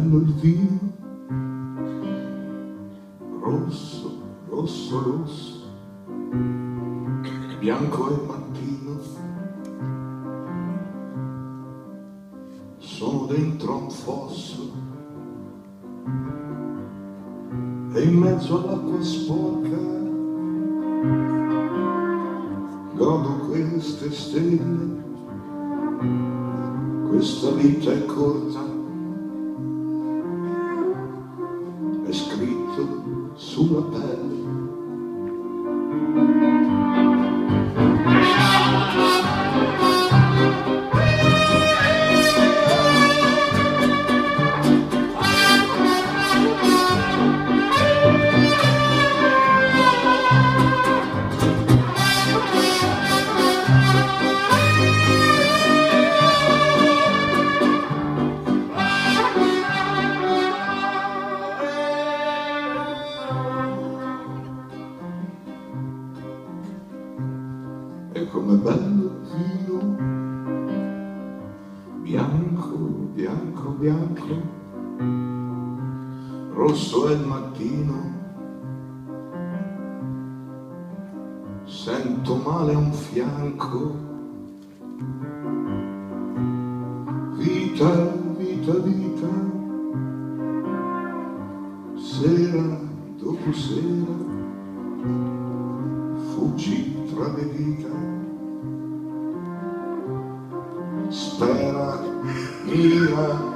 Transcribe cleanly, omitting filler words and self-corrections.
bello il vino, rosso, rosso, rosso, bianco e mattino, sono dentro un fosso e in mezzo all'acqua sporca godo queste stelle. Questa vita è corta, è scritto sulla pelle. E com'è bello il vino, bianco, bianco, bianco, rosso è il mattino, sento male a un fianco, vita, vita, vita, sera dopo sera, fuggi tra le dita, spera, mira,